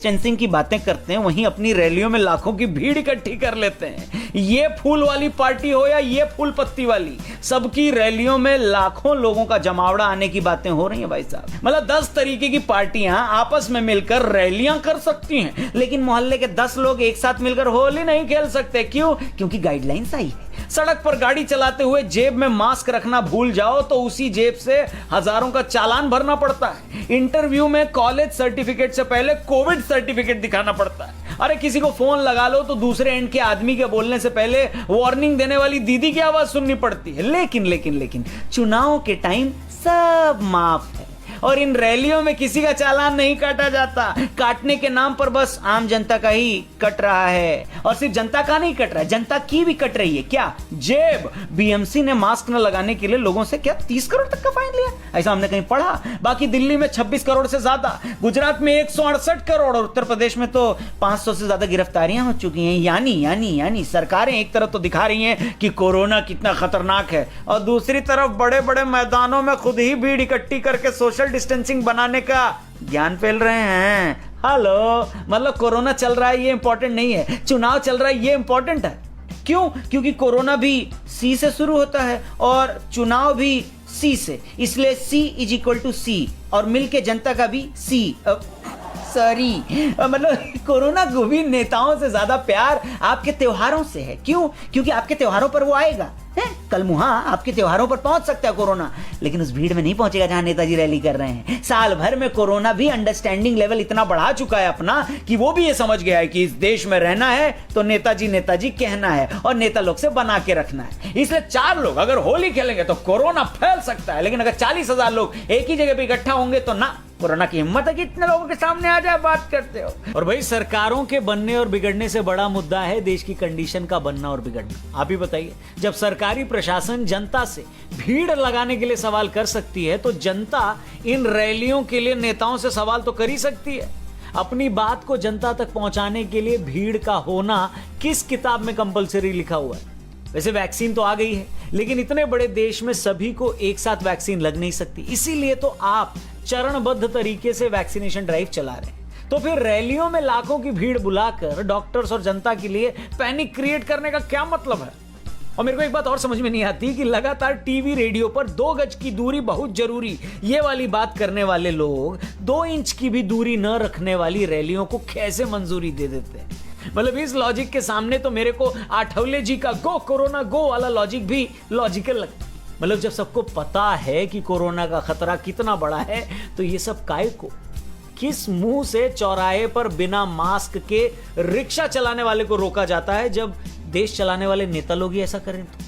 Distancing की बातें करते हैं, वहीं अपनी रैलियों में लाखों की भीड़ इकट्ठी कर लेते हैं। ये फूल वाली पार्टी हो या ये फूल पत्ती वाली, सबकी रैलियों में लाखों लोगों का जमावड़ा आने की बातें हो रही हैं भाई साहब। मतलब 10 तरीके की पार्टियां आपस में मिलकर रैलियां कर सकती हैं, लेकिन मोहल्ले के 10 लोग एक साथ मिलकर होली नहीं खेल सकते। क्यों? क्योंकि गाइडलाइंस आई है। सड़क पर गाड़ी चलाते हुए जेब में मास्क रखना भूल जाओ तो उसी जेब से हजारों का चालान भरना पड़ता है। इंटरव्यू में कॉलेज सर्टिफिकेट से पहले कोविड सर्टिफिकेट दिखाना पड़ता है। अरे किसी को फोन लगा लो तो दूसरे एंड के आदमी के बोलने से पहले वार्निंग देने वाली दीदी की आवाज सुननी पड़ती है। लेकिन चुनाव के टाइम सब माफ है और इन रैलियों में किसी का चालान नहीं काटा जाता। काटने के नाम पर बस आम जनता का ही कट रहा है, और सिर्फ जनता का नहीं कट रहा है, जनता की भी कट रही है। क्या? जेब। बीएमसी ने मास्क न लगाने के लिए लोगों से क्या 30 करोड़ तक का फाइन लिया, ऐसा हमने कहीं पढ़ा। बाकी दिल्ली में 26 करोड़ से ज्यादा, गुजरात में 168 करोड़ और उत्तर प्रदेश में तो 500 से ज्यादा गिरफ्तारियां हो चुकी हैं। यानी सरकारें एक तरफ तो दिखा रही हैं कि कोरोना कितना खतरनाक है, और दूसरी तरफ बड़े बड़े मैदानों में खुद ही भीड़ इकट्ठी करके सोशल डिस्टेंसिंग बनाने का ज्ञान फैल रहे हैं। हेलो, मतलब कोरोना चल रहा है ये इंपॉर्टेंट नहीं है, चुनाव चल रहा है ये इंपॉर्टेंट है। क्यों? क्योंकि कोरोना भी सी से शुरू होता है और चुनाव भी सी से, इसलिए C=C और मिलके जनता का भी C। सॉरी, मतलब कोरोना को भी नेताओं से ज्यादा प्यार आपके त्योहारों से है। क्यों? क्योंकि आपके त्योहारों पर वो आएगा। कल मुहा आपके त्योहारों पर पहुंच सकता है कोरोना, लेकिन उस भीड़ में नहीं पहुंचेगा जहां नेताजी रैली कर रहे हैं। साल भर में कोरोना भी अंडरस्टैंडिंग लेवल इतना बढ़ा चुका है अपना कि वो भी ये समझ गया है कि इस देश में रहना है तो नेताजी कहना है और नेता लोग से बना के रखना है। इसलिए 4 लोग अगर होली खेलेंगे तो कोरोना फैल सकता है, लेकिन अगर 40,000 लोग एक ही जगह पे इकट्ठा होंगे तो ना, कोरोना की हिम्मत है कि इतने लोगों के सामने आ जाए, बात करते हो। और भाई सरकारों के बनने और बिगड़ने से बड़ा मुद्दा है देश की कंडीशन का बनना और बिगड़ना। आप ही बताइए, जब सरकारी प्रशासन जनता से भीड़ लगाने के लिए सवाल कर सकती है तो जनता इन रैलियों के लिए नेताओं से सवाल तो कर ही सकती है। अपनी बात को जनता तक पहुंचाने के लिए भीड़ का होना किस किताब में कंपलसरी लिखा हुआ है? वैसे वैक्सीन तो आ गई है, लेकिन इतने बड़े देश में सभी को एक साथ वैक्सीन लग नहीं सकती, इसीलिए तो आप चरणबद्ध तरीके से वैक्सीनेशन ड्राइव चला रहे हैं। तो फिर रैलियों में लाखों की भीड़ बुलाकर डॉक्टर्स और जनता के लिए पैनिक क्रिएट करने का क्या मतलब है? और मेरे को एक बात और समझ में नहीं आती कि लगातार टीवी रेडियो पर 2 गज की दूरी बहुत जरूरी ये वाली बात करने वाले लोग 2 इंच की भी दूरी न रखने वाली रैलियों को कैसे मंजूरी दे देते हैं। मतलब इस लॉजिक के सामने तो मेरे को आठवले जी का गो कोरोना गो वाला लॉजिक भी लॉजिकल लगता है। मतलब जब सबको पता है कि कोरोना का खतरा कितना बड़ा है तो ये सब काय को? किस मुंह से चौराहे पर बिना मास्क के रिक्शा चलाने वाले को रोका जाता है जब देश चलाने वाले नेता लोग ही ऐसा करें तो?